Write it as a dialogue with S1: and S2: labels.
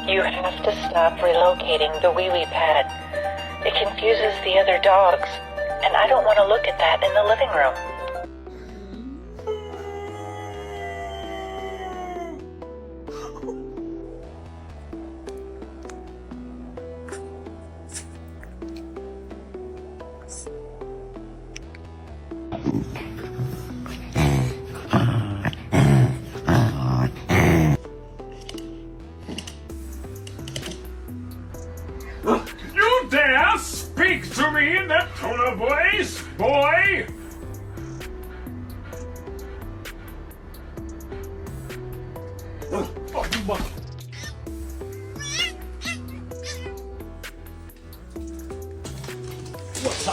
S1: You have to stop relocating the wee-wee pad. It confuses the other dogs, and I don't want to look at that in the living room.
S2: You dare speak to me in that tone of voice, boy? Oh, you must